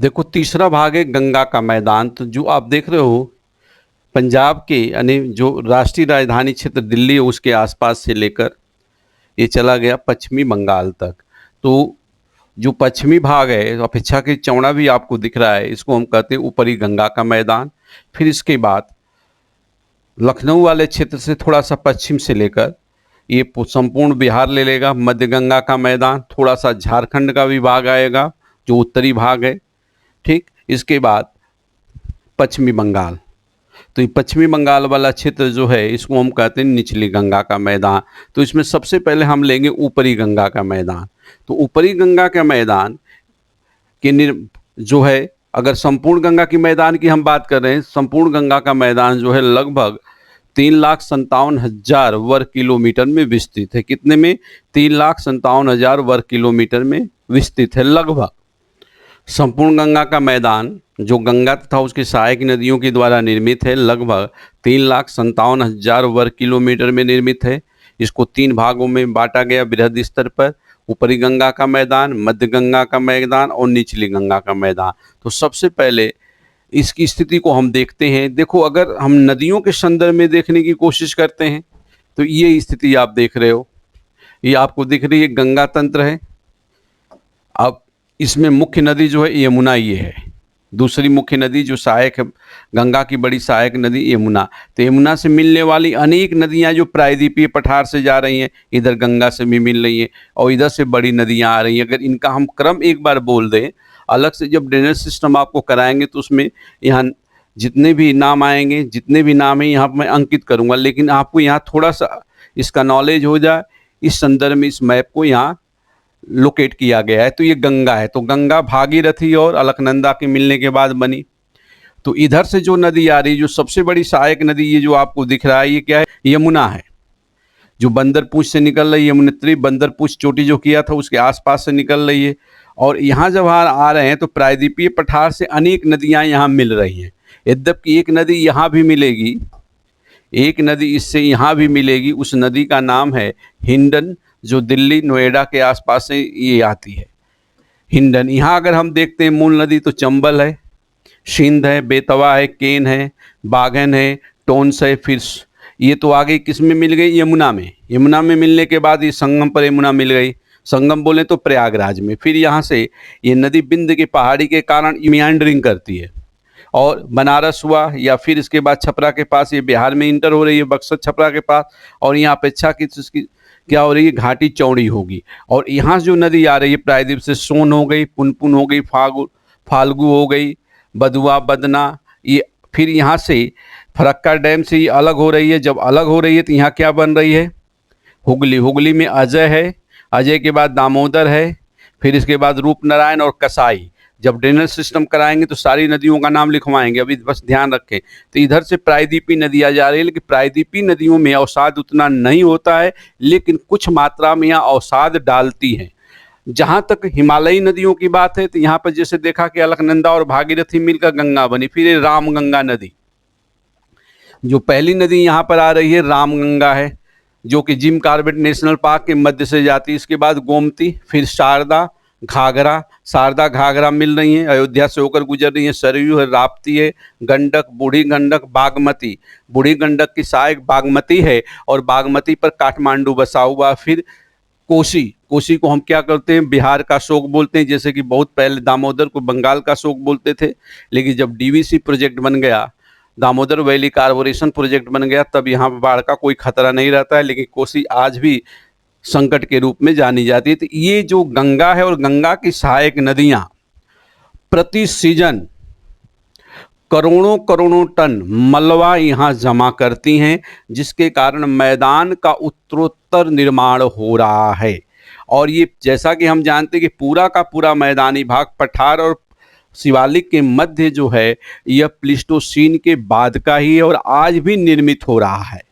देखो, तीसरा भाग है गंगा का मैदान। तो जो आप देख रहे हो, पंजाब के यानी जो राष्ट्रीय राजधानी क्षेत्र दिल्ली है उसके आसपास से लेकर ये चला गया पश्चिमी बंगाल तक। तो जो पश्चिमी भाग है अपेक्षाकृत चौड़ा भी आपको दिख रहा है, इसको हम कहते हैं ऊपरी गंगा का मैदान। फिर इसके बाद लखनऊ वाले क्षेत्र से थोड़ा सा पश्चिम से लेकर ये संपूर्ण बिहार ले लेगा मध्य गंगा का मैदान। थोड़ा सा झारखंड का भी भाग आएगा जो उत्तरी भाग है, ठीक। इसके बाद पश्चिमी बंगाल, तो ये पश्चिमी बंगाल वाला क्षेत्र जो है इसको हम कहते हैं निचली गंगा का मैदान। तो इसमें सबसे पहले हम लेंगे ऊपरी गंगा का मैदान। तो ऊपरी गंगा का मैदान के जो है, अगर संपूर्ण गंगा की मैदान की हम बात कर रहे हैं, संपूर्ण गंगा का मैदान जो है लगभग 3,57,000 वर्ग किलोमीटर में विस्तृत है। कितने में? 3,57,000 वर्ग किलोमीटर में विस्तृत है लगभग। संपूर्ण गंगा का मैदान जो गंगा तथा उसकी सहायक नदियों के द्वारा निर्मित है लगभग 3,57,000 वर्ग किलोमीटर में निर्मित है। इसको 3 भागों में बांटा गया बृहद स्तर पर, ऊपरी गंगा का मैदान, मध्य गंगा का मैदान और निचली गंगा का मैदान। तो सबसे पहले इसकी स्थिति को हम देखते हैं। देखो, अगर हम नदियों के संदर्भ में देखने की कोशिश करते हैं तो ये स्थिति आप देख रहे हो, ये आपको दिख रही है गंगा तंत्र है। अब इसमें मुख्य नदी जो है यमुना ये है, दूसरी मुख्य नदी जो सहायक है, गंगा की बड़ी सहायक नदी यमुना। तो यमुना से मिलने वाली अनेक नदियां जो प्रायद्वीपीय पठार से जा रही हैं, इधर गंगा से भी मिल रही हैं और इधर से बड़ी नदियां आ रही हैं। अगर इनका हम क्रम एक बार बोल दें, अलग से जब ड्रेनेज सिस्टम आपको कराएंगे तो उसमें यहाँ जितने भी नाम आएंगे, जितने भी नाम हैं यहाँ मैं अंकित करूँगा, लेकिन आपको यहाँ थोड़ा सा इसका नॉलेज हो जाए, इस संदर्भ में इस मैप को यहाँ लोकेट किया गया है। तो ये गंगा है, तो गंगा भागीरथी और अलकनंदा के मिलने के बाद बनी। तो इधर से जो नदी आ रही, जो सबसे बड़ी सहायक नदी ये जो आपको दिख रहा है, ये क्या है? यमुना है, जो बंदरपूछ से निकल रही है। यमुनोत्री बंदरपूछ चोटी जो किया था उसके आसपास से निकल रही है। और यहाँ जब आ रहे हैं तो प्रायद्वीपीय पठार से अनेक नदियाँ यहाँ मिल रही हैं। यद्यपि एक नदी यहाँ भी मिलेगी, एक नदी इससे यहाँ भी मिलेगी, उस नदी का नाम है हिंडन, जो दिल्ली नोएडा के आसपास से ये आती है हिंडन। यहाँ अगर हम देखते हैं मूल नदी तो चंबल है, सिंध है, बेतवा है, केन है, बाघन है, टोंस है। फिर ये तो आगे किस में मिल गई? यमुना में। यमुना में मिलने के बाद ये संगम पर यमुना मिल गई, संगम बोले तो प्रयागराज में। फिर यहाँ से ये नदी बिंद की पहाड़ी के कारण मियांडरिंग करती है और बनारस हुआ, या फिर इसके बाद छपरा के पास ये बिहार में इंटर हो रही है, बक्सर छपरा के पास। और यहाँ अपेक्षाकृत उसकी क्या हो रही है? घाटी चौड़ी होगी। और यहाँ जो नदी आ रही है प्रायद्वीप से, सोन हो गई, पुनपुन हो गई, फाल्गु हो गई, बदुआ, बदना, ये फिर यहाँ से फरक्का डैम से ये अलग हो रही है। जब अलग हो रही है तो यहाँ क्या बन रही है? हुगली। हुगली में अजय है, अजय के बाद दामोदर है, फिर इसके बाद रूपनारायण और कसाई। जब ड्रेनेज सिस्टम कराएंगे तो सारी नदियों का नाम लिखवाएंगे, अभी बस ध्यान रखें। तो इधर से प्रायद्वीपी नदियाँ जा रही है, लेकिन प्रायद्वीपी नदियों में अवसाद उतना नहीं होता है, लेकिन कुछ मात्रा में यहाँ अवसाद डालती हैं। जहाँ तक हिमालयी नदियों की बात है तो यहाँ पर जैसे देखा कि अलकनंदा और भागीरथी मिलकर गंगा बनी। फिर ये रामगंगा नदी, जो पहली नदी यहाँ पर आ रही है रामगंगा है, जो कि जिम कॉर्बेट नेशनल पार्क के मध्य से जाती है। इसके बाद गोमती, फिर शारदा, घाघरा, शारदा घाघरा मिल रही हैं, अयोध्या से होकर गुजर रही हैं। सरयू है, राप्ती है, गंडक, बूढ़ी गंडक, बागमती। बूढ़ी गंडक की सहायक बागमती है और बागमती पर काठमांडू बसा हुआ। फिर कोसी, कोसी को हम क्या करते हैं? बिहार का शोक बोलते हैं। जैसे कि बहुत पहले दामोदर को बंगाल का शोक बोलते थे, लेकिन जब डीवीसी प्रोजेक्ट बन गया, दामोदर वैली कार्पोरेशन प्रोजेक्ट बन गया, तब यहाँ बाढ़ का कोई खतरा नहीं रहता है। लेकिन कोसी आज भी संकट के रूप में जानी जाती है। तो ये जो गंगा है और गंगा की सहायक नदियाँ प्रति सीजन करोड़ों करोड़ों टन मलबा यहाँ जमा करती हैं, जिसके कारण मैदान का उत्तरोत्तर निर्माण हो रहा है। और ये जैसा कि हम जानते हैं कि पूरा का पूरा मैदानी भाग पठार और शिवालिक के मध्य जो है, यह प्लीस्टोसीन के बाद का ही है और आज भी निर्मित हो रहा है।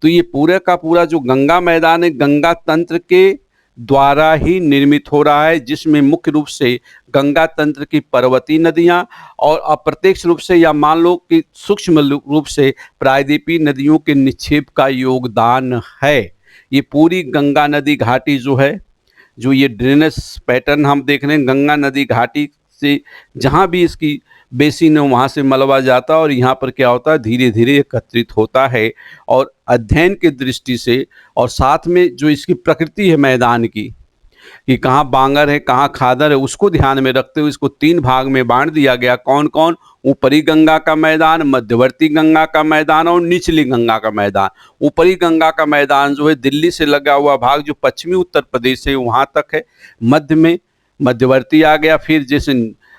तो ये पूरे का पूरा जो गंगा मैदान है, गंगा तंत्र के द्वारा ही निर्मित हो रहा है, जिसमें मुख्य रूप से गंगा तंत्र की पर्वतीय नदियां और अप्रत्यक्ष रूप से या मान लो कि सूक्ष्म रूप से प्रायद्वीपीय नदियों के निक्षेप का योगदान है। ये पूरी गंगा नदी घाटी जो है, जो ये ड्रेनेज पैटर्न हम देख रहे हैं, गंगा नदी घाटी इससे जहाँ भी इसकी बेसिन है वहाँ से मलबा जाता है और यहाँ पर क्या होता है, धीरे धीरे एकत्रित होता है। और अध्ययन की दृष्टि से और साथ में जो इसकी प्रकृति है मैदान की, कि कहाँ बांगर है कहाँ खादर है, उसको ध्यान में रखते हुए इसको 3 भाग में बांट दिया गया। कौन कौन? ऊपरी गंगा का मैदान, मध्यवर्ती गंगा का मैदान और निचली गंगा का मैदान। ऊपरी गंगा का मैदान जो है दिल्ली से लगा हुआ भाग जो पश्चिमी उत्तर प्रदेश से वहाँ तक है। मध्य में मध्यवर्ती आ गया, फिर जैसे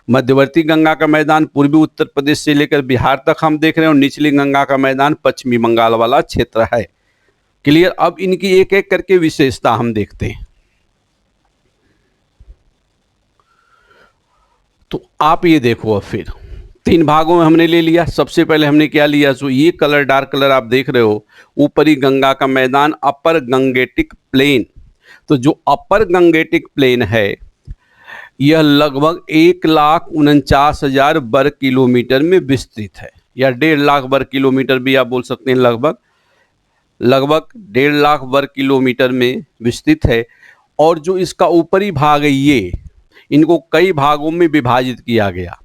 मध्यवर्ती गंगा का मैदान पूर्वी उत्तर प्रदेश से लेकर बिहार तक हम देख रहे हैं, और निचली गंगा का मैदान पश्चिमी बंगाल वाला क्षेत्र है। क्लियर? अब इनकी एक एक करके विशेषता हम देखते हैं। तो आप ये देखो, अब फिर 3 भागों में हमने ले लिया। सबसे पहले हमने क्या लिया, जो ये कलर डार्क कलर आप देख रहे हो, ऊपरी गंगा का मैदान, अपर गंगेटिक प्लेन। तो जो अपर गंगेटिक प्लेन है यह लगभग 1,49,000 वर्ग किलोमीटर में विस्तृत है, या 1.5 लाख वर्ग किलोमीटर भी आप बोल सकते हैं। लगभग 1.5 लाख वर्ग किलोमीटर में विस्तृत है। और जो इसका ऊपरी भाग है, ये इनको कई भागों में विभाजित किया गया।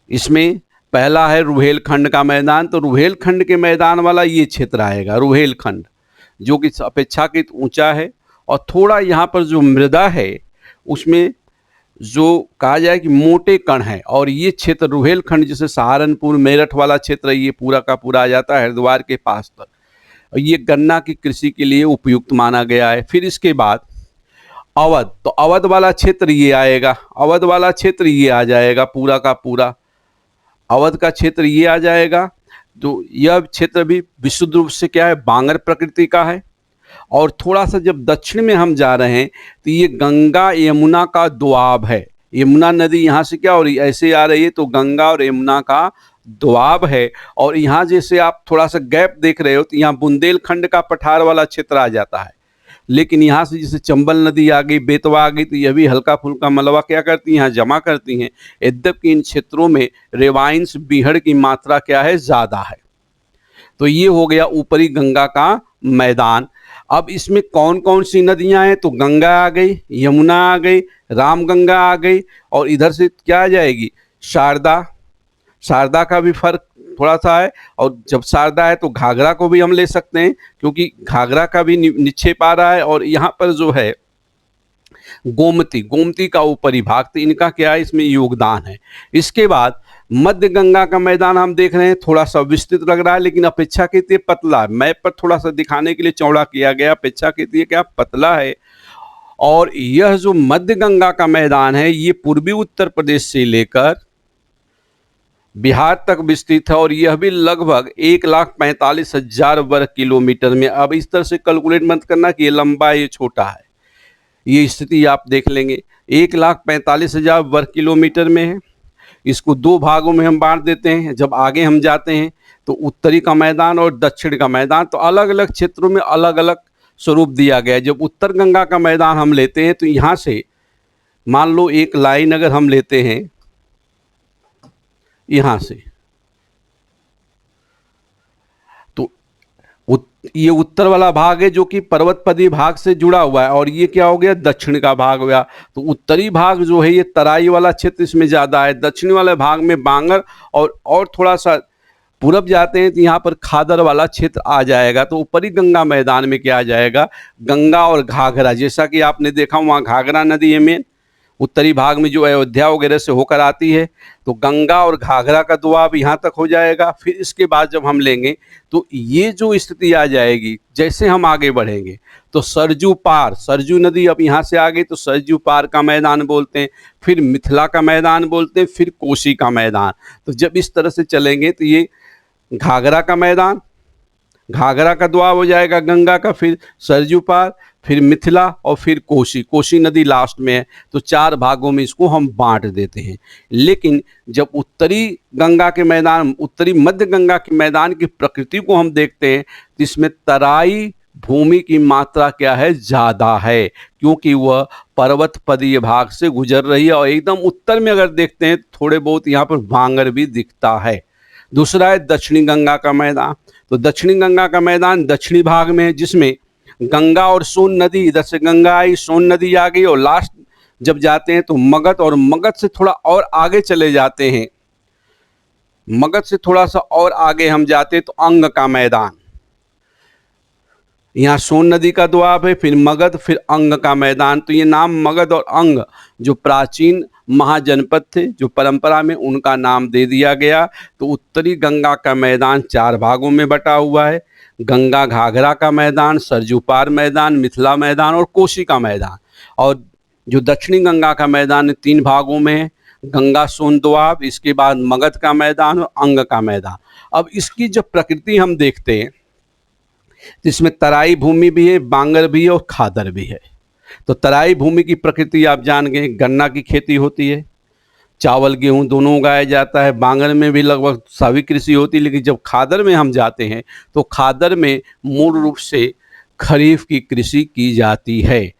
इसमें पहला है रुहेलखंड का मैदान। तो रुहेलखंड के मैदान वाला ये क्षेत्र आएगा, रुहेलखंड, जो कि अपेक्षाकृत ऊंचा है। और थोड़ा यहाँ पर जो मृदा है उसमें जो कहा जाए कि मोटे कण हैं, और ये क्षेत्र रुहेलखंड जैसे सहारनपुर मेरठ वाला क्षेत्र ये पूरा का पूरा आ जाता है हरिद्वार के पास तक। और ये गन्ना की कृषि के लिए उपयुक्त माना गया है। फिर इसके बाद अवध, तो अवध वाला क्षेत्र ये आएगा, अवध वाला क्षेत्र ये आ जाएगा, पूरा का पूरा अवध का क्षेत्र ये आ जाएगा। तो यह क्षेत्र भी विशुद्ध रूप से क्या है, बांगर प्रकृति का है। और थोड़ा सा जब दक्षिण में हम जा रहे हैं तो ये गंगा यमुना का दोआब है। यमुना नदी यहाँ से क्या हो रही है, ऐसे आ रही है, तो गंगा और यमुना का दोआब है। और यहाँ जैसे आप थोड़ा सा गैप देख रहे हो तो यहाँ बुंदेलखंड का पठार वाला क्षेत्र आ जाता है। लेकिन यहाँ से जैसे चंबल नदी आ गई, बेतवा आ गई, तो यह भी हल्का फुल्का मलबा क्या करती हैं, यहाँ जमा करती हैं। यद्यपि इन क्षेत्रों में रेवाइंस बीहड़ की मात्रा क्या है, ज़्यादा है। तो ये हो गया ऊपरी गंगा का मैदान। अब इसमें कौन कौन सी नदियां हैं, तो गंगा आ गई, यमुना आ गई, रामगंगा आ गई, और इधर से क्या आ जाएगी, शारदा। शारदा का भी फर्क थोड़ा सा है। और जब शारदा है तो घाघरा को भी हम ले सकते हैं, क्योंकि घाघरा का भी निक्षेप आ रहा है। और यहाँ पर जो है गोमती, गोमती का ऊपरी भाग, तो इनका क्या है, इसमें योगदान है। इसके बाद मध्य गंगा का मैदान हम देख रहे हैं, थोड़ा सा विस्तृत लग रहा है, लेकिन अपेक्षाकृत ये पतला है। मैप पर थोड़ा सा दिखाने के लिए चौड़ा किया गया, अपेक्षाकृत ये क्या पतला है। और यह जो मध्य गंगा का मैदान है ये पूर्वी उत्तर प्रदेश से लेकर बिहार तक विस्तृत है, और यह भी लगभग 1,45,000 वर्ग किलोमीटर में। अब इस तरह से कैलकुलेट मत करना कि ये लंबा है ये छोटा है, ये स्थिति आप देख लेंगे। 1,45,000 वर्ग किलोमीटर में है। इसको 2 भागों में हम बांट देते हैं। जब आगे हम जाते हैं तो उत्तरी का मैदान और दक्षिण का मैदान, तो अलग अलग क्षेत्रों में अलग अलग स्वरूप दिया गया है। जब उत्तर गंगा का मैदान हम लेते हैं तो यहाँ से मान लो एक लाइन अगर हम लेते हैं यहाँ से, तो ये उत्तर वाला भाग है जो कि पर्वतपदी भाग से जुड़ा हुआ है, और ये क्या हो गया, दक्षिण का भाग हो गया। तो उत्तरी भाग जो है ये तराई वाला क्षेत्र इसमें ज़्यादा है, दक्षिणी वाले भाग में बांगर, और थोड़ा सा पूरब जाते हैं तो यहाँ पर खादर वाला क्षेत्र आ जाएगा। तो ऊपरी गंगा मैदान में क्या आ जाएगा, गंगा और घाघरा, जैसा कि आपने देखा वहाँ घाघरा नदी है मेन उत्तरी भाग में, जो अयोध्या वगैरह से होकर आती है। तो गंगा और घाघरा का दोआब यहाँ तक हो जाएगा। फिर इसके बाद जब हम लेंगे तो ये जो स्थिति आ जाएगी, जैसे हम आगे बढ़ेंगे तो सरजू पार, सरजू नदी अब यहाँ से आ गई तो सरजू पार का मैदान बोलते हैं, फिर मिथिला का मैदान बोलते हैं, फिर कोसी का मैदान। तो जब इस तरह से चलेंगे तो ये घाघरा का मैदान, घाघरा का दोआब हो जाएगा गंगा का, फिर सरजू पार, फिर मिथिला, और फिर कोसी, कोसी नदी लास्ट में है। तो 4 भागों में इसको हम बांट देते हैं। लेकिन जब उत्तरी गंगा के मैदान, उत्तरी मध्य गंगा के मैदान की प्रकृति को हम देखते हैं तो इसमें तराई भूमि की मात्रा क्या है, ज़्यादा है, क्योंकि वह पर्वतपदीय भाग से गुजर रही है। और एकदम उत्तर में अगर देखते हैं थोड़े बहुत यहाँ पर भांगर भी दिखता है। दूसरा है दक्षिणी गंगा का मैदान। तो दक्षिणी गंगा का मैदान दक्षिणी भाग में है, जिसमें गंगा और सोन नदी, इधर से गंगा आई, सोन नदी आ गई, और लास्ट जब जाते हैं तो मगध, और मगध से थोड़ा और आगे चले जाते हैं, मगध से थोड़ा सा और आगे हम जाते हैं तो अंग का मैदान, यहाँ सोन नदी का दोआब है, फिर मगध, फिर अंग का मैदान। तो ये नाम मगध और अंग जो प्राचीन महाजनपद थे, जो परंपरा में उनका नाम दे दिया गया। तो उत्तरी गंगा का मैदान 4 भागों में बटा हुआ है, गंगा घाघरा का मैदान, सरजू पार मैदान, मिथिला मैदान और कोसी का मैदान। और जो दक्षिणी गंगा का मैदान 3 भागों में है, गंगा सोन दोआब, इसके बाद मगध का मैदान और अंग का मैदान। अब इसकी जब प्रकृति हम देखते हैं तो इसमें तराई भूमि भी है, बांगर भी है और खादर भी है। तो तराई भूमि की प्रकृति आप जान गए, गन्ना की खेती होती है, चावल गेहूं दोनों उगाया जाता है, बांगर में भी लगभग सभी कृषि होती है। लेकिन जब खादर में हम जाते हैं तो खादर में मूल रूप से खरीफ की कृषि की जाती है।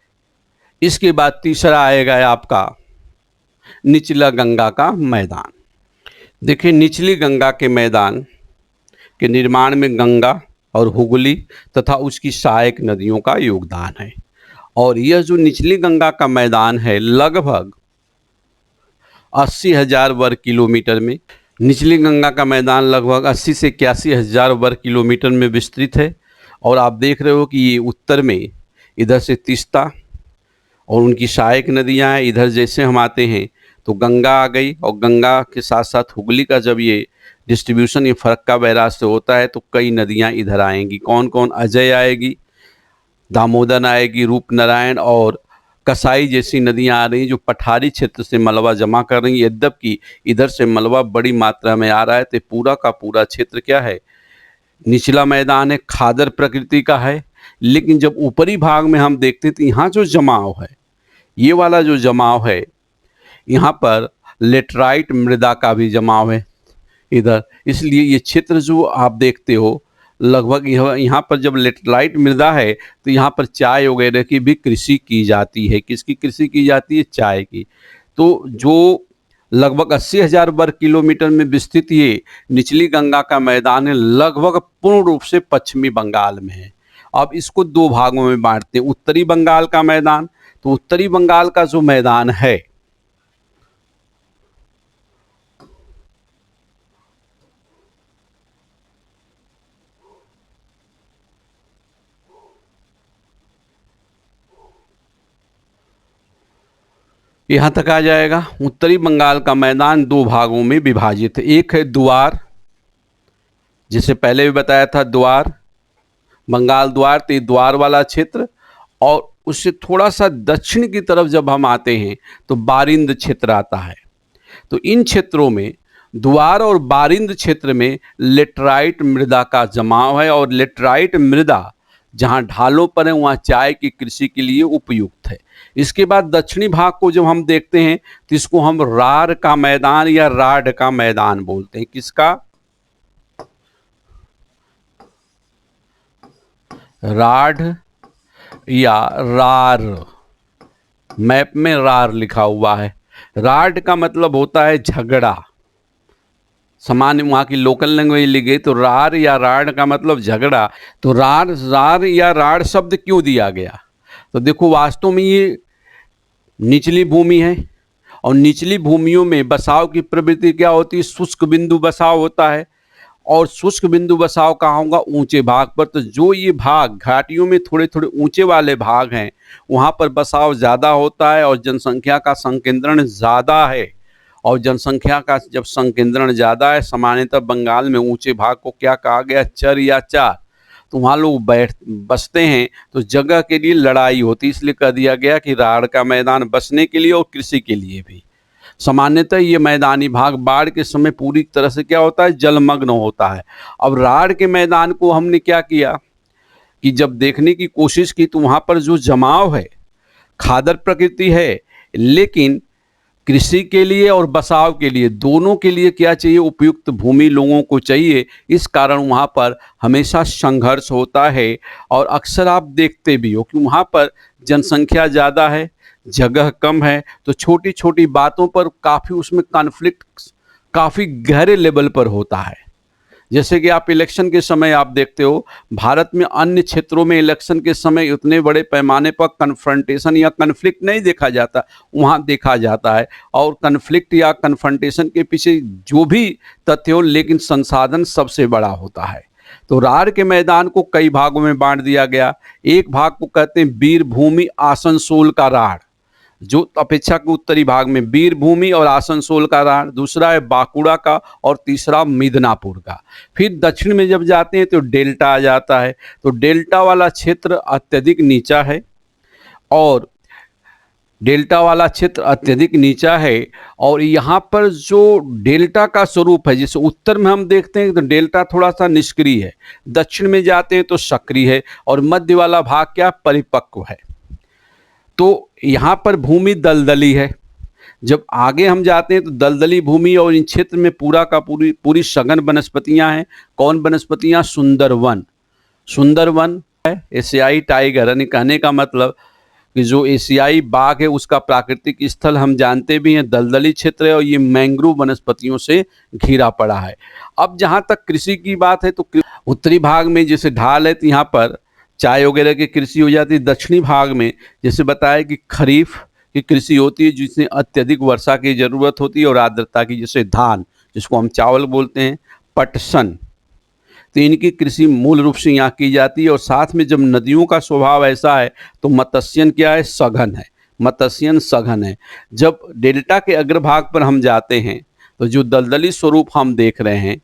इसके बाद तीसरा आएगा आपका निचला गंगा का मैदान। देखिए, निचली गंगा के मैदान के निर्माण में गंगा और हुगली तथा उसकी सहायक नदियों का योगदान है। और यह जो निचली गंगा का मैदान है लगभग 80,000 वर्ग किलोमीटर में, निचली गंगा का मैदान लगभग 80 से 81,000 वर्ग किलोमीटर में विस्तृत है। और आप देख रहे हो कि ये उत्तर में इधर से तीस्ता और उनकी सहायक नदियाँ हैं, इधर जैसे हम आते हैं तो गंगा आ गई, और गंगा के साथ साथ हुगली का जब ये डिस्ट्रीब्यूशन ये फरक्का बैराज से होता है तो कई नदियाँ इधर आएंगी। कौन कौन? अजय आएगी, दामोदर आएगी, रूपनारायण और कसाई जैसी नदियाँ आ रही जो पठारी क्षेत्र से मलबा जमा कर रही हैं। यद्यपि इधर से मलबा बड़ी मात्रा में आ रहा है, तो पूरा का पूरा क्षेत्र क्या है? निचला मैदान है, खादर प्रकृति का है। लेकिन जब ऊपरी भाग में हम देखते तो यहाँ जो जमाव है, ये वाला जो जमाव है, यहाँ पर लेटराइट मृदा का भी जमाव है इधर। इसलिए ये क्षेत्र जो आप देखते हो लगभग यहाँ पर जब लेटराइट मृदा है तो यहाँ पर चाय वगैरह की भी कृषि की जाती है। किसकी कृषि की जाती है? चाय की। तो जो लगभग 80,000 वर्ग किलोमीटर में विस्तृत ये निचली गंगा का मैदान है, लगभग पूर्ण रूप से पश्चिमी बंगाल में है। अब इसको 2 भागों में बांटते हैं, उत्तरी बंगाल का मैदान। तो उत्तरी बंगाल का जो मैदान है यहाँ तक आ जाएगा। उत्तरी बंगाल का मैदान 2 भागों में विभाजित है। एक है द्वार, जिसे पहले भी बताया था, द्वार बंगाल द्वार, तो द्वार वाला क्षेत्र। और उससे थोड़ा सा दक्षिण की तरफ जब हम आते हैं तो बारिंद क्षेत्र आता है। तो इन क्षेत्रों में, द्वार और बारिंद क्षेत्र में लेटराइट मृदा का जमाव है, और लेटराइट मृदा जहाँ ढालों पर है वहाँ चाय की कृषि के लिए उपयुक्त है। इसके बाद दक्षिणी भाग को जब हम देखते हैं तो इसको हम रार का मैदान या राड का मैदान बोलते हैं। किसका? राड या रार। मैप में रार लिखा हुआ है। राड का मतलब होता है झगड़ा। सामान्य वहाँ की लोकल लैंग्वेज लिखे तो रार या राड का मतलब झगड़ा। तो रार या राड शब्द क्यों दिया गया? तो देखो, वास्तव में ये निचली भूमि है, और निचली भूमियों में बसाव की प्रवृत्ति क्या होती है? शुष्क बिंदु बसाव होता है। और शुष्क बिंदु बसाव कहाँ होगा? ऊंचे भाग पर। तो जो ये भाग घाटियों में थोड़े थोड़े ऊंचे वाले भाग हैं वहाँ पर बसाव ज़्यादा होता है, और जनसंख्या का संकेंद्रण ज़्यादा है। और जनसंख्या का जब संकेंद्रण ज़्यादा है, सामान्यतः बंगाल में ऊंचे भाग को क्या कहा गया? चर या चार। तो वहाँ लोग बसते हैं, तो जगह के लिए लड़ाई होती, इसलिए कह दिया गया कि राढ़ का मैदान बसने के लिए और कृषि के लिए भी। सामान्यतः ये मैदानी भाग बाढ़ के समय पूरी तरह से क्या होता है? जलमग्न होता है। अब राढ़ के मैदान को हमने क्या किया कि जब देखने की कोशिश की तो वहाँ पर जो जमाव है, खादर प्रकृति है, लेकिन कृषि के लिए और बसाव के लिए, दोनों के लिए क्या चाहिए? उपयुक्त भूमि लोगों को चाहिए। इस कारण वहाँ पर हमेशा संघर्ष होता है। और अक्सर आप देखते भी हो कि वहाँ पर जनसंख्या ज़्यादा है, जगह कम है, तो छोटी छोटी बातों पर काफ़ी उसमें कॉन्फ्लिक्ट काफ़ी गहरे लेवल पर होता है। जैसे कि आप इलेक्शन के समय आप देखते हो, भारत में अन्य क्षेत्रों में इलेक्शन के समय उतने बड़े पैमाने पर कन्फ्रंटेशन या कन्फ्लिक्ट नहीं देखा जाता, वहाँ देखा जाता है। और कन्फ्लिक्ट या कन्फ्रंटेशन के पीछे जो भी तथ्य हो, लेकिन संसाधन सबसे बड़ा होता है। तो राढ़ के मैदान को कई भागों में बांट दिया गया। एक भाग को कहते हैं वीरभूमि आसनसोल का राढ़, जो अपेक्षाकृत उत्तरी भाग में वीरभूमि और आसनसोल का राढ़, दूसरा है बांकुड़ा का और तीसरा मिदनापुर का। फिर दक्षिण में जब जाते हैं तो डेल्टा आ जाता है। तो डेल्टा वाला क्षेत्र अत्यधिक नीचा है, और डेल्टा वाला क्षेत्र अत्यधिक नीचा है। और यहाँ पर जो डेल्टा का स्वरूप है, जैसे उत्तर में हम देखते हैं तो डेल्टा थोड़ा सा निष्क्रिय है, दक्षिण में जाते हैं तो सक्रिय है, और मध्य वाला भाग क्या परिपक्व है। तो यहाँ पर भूमि दलदली है। जब आगे हम जाते हैं तो दलदली भूमि, और इन क्षेत्र में पूरा का पूरी सघन वनस्पतियाँ हैं। कौन वनस्पतियाँ? सुंदरवन। सुंदरवन है एशियाई टाइगर, यानी कहने का मतलब कि जो एशियाई बाघ है उसका प्राकृतिक स्थल हम जानते भी हैं दलदली क्षेत्र है, और ये मैंग्रोव वनस्पतियों से घिरा पड़ा है। अब जहाँ तक कृषि की बात है तो उत्तरी भाग में जैसे ढाल है तो यहाँ पर चाय वगैरह की कृषि हो जाती है। दक्षिणी भाग में जैसे बताया कि खरीफ की कृषि होती है, जिसमें अत्यधिक वर्षा की ज़रूरत होती है और आर्द्रता की, जैसे धान जिसको हम चावल बोलते हैं, पटसन, तो इनकी कृषि मूल रूप से यहाँ की जाती है। और साथ में जब नदियों का स्वभाव ऐसा है तो मत्स्यन क्या है? सघन है, मत्स्यन सघन है। जब डेल्टा के अग्रभाग पर हम जाते हैं तो जो दलदली स्वरूप हम देख रहे हैं,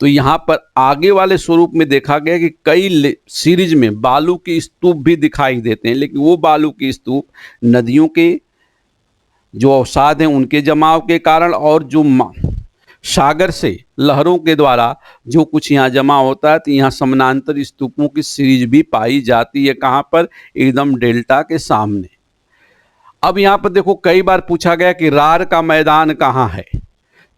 तो यहाँ पर आगे वाले स्वरूप में देखा गया कि कई सीरीज में बालू की स्तूप भी दिखाई देते हैं, लेकिन वो बालू की स्तूप नदियों के जो अवसाद हैं उनके जमाव के कारण, और जो सागर से लहरों के द्वारा जो कुछ यहाँ जमा होता है, तो यहाँ समानांतर स्तूपों की सीरीज भी पाई जाती है। कहाँ पर? एकदम डेल्टा के सामने। अब यहाँ पर देखो, कई बार पूछा गया कि राढ़ का मैदान कहाँ है।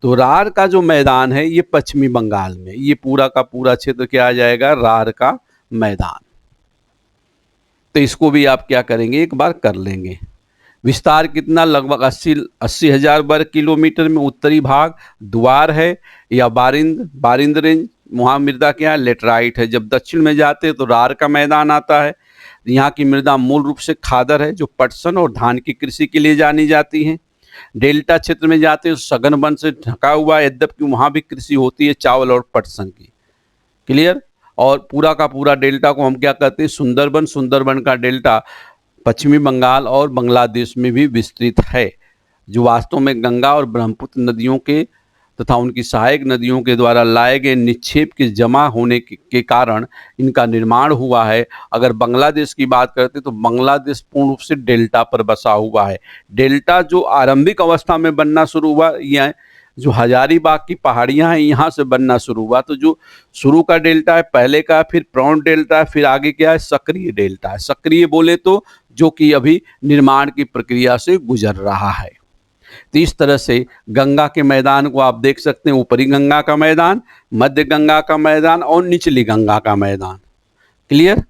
तो राढ़ का जो मैदान है ये पश्चिमी बंगाल में, ये पूरा का पूरा क्षेत्र क्या आ जाएगा? राढ़ का मैदान। तो इसको भी आप क्या करेंगे? एक बार कर लेंगे। विस्तार कितना? लगभग 80 हजार वर्ग किलोमीटर में उत्तरी भाग द्वार है या बारिंद रेंज, वहाँ मृदा क्या है? लेटराइट है। जब दक्षिण में जाते हैं तो राढ़ का मैदान आता है। यहाँ की मृदा मूल रूप से खादर है, जो पटसन और धान की कृषि के लिए जानी जाती है। डेल्टा क्षेत्र में जाते हैं सघन वन से ढका हुआ है, यद्यपि वहाँ भी कृषि होती है चावल और पटसन की। क्लियर? और पूरा का पूरा डेल्टा को हम क्या कहते हैं? सुंदरबन। सुंदरबन का डेल्टा पश्चिमी बंगाल और बांग्लादेश में भी विस्तृत है, जो वास्तव में गंगा और ब्रह्मपुत्र नदियों के तथा उनकी सहायक नदियों के द्वारा लाए गए निक्षेप के जमा होने के कारण इनका निर्माण हुआ है। अगर बांग्लादेश की बात करते तो बांग्लादेश पूर्ण रूप से डेल्टा पर बसा हुआ है। डेल्टा जो आरंभिक अवस्था में बनना शुरू हुआ, यह जो हजारीबाग की पहाड़ियां हैं यहाँ से बनना शुरू हुआ। तो जो शुरू का डेल्टा है पहले का, फिर प्रौढ़ डेल्टा है, फिर आगे क्या है? सक्रिय डेल्टा है। सक्रिय बोले तो जो कि अभी निर्माण की प्रक्रिया से गुजर रहा है। तो इस तरह से गंगा के मैदान को आप देख सकते हैं, ऊपरी गंगा का मैदान, मध्य गंगा का मैदान और निचली गंगा का मैदान। क्लियर?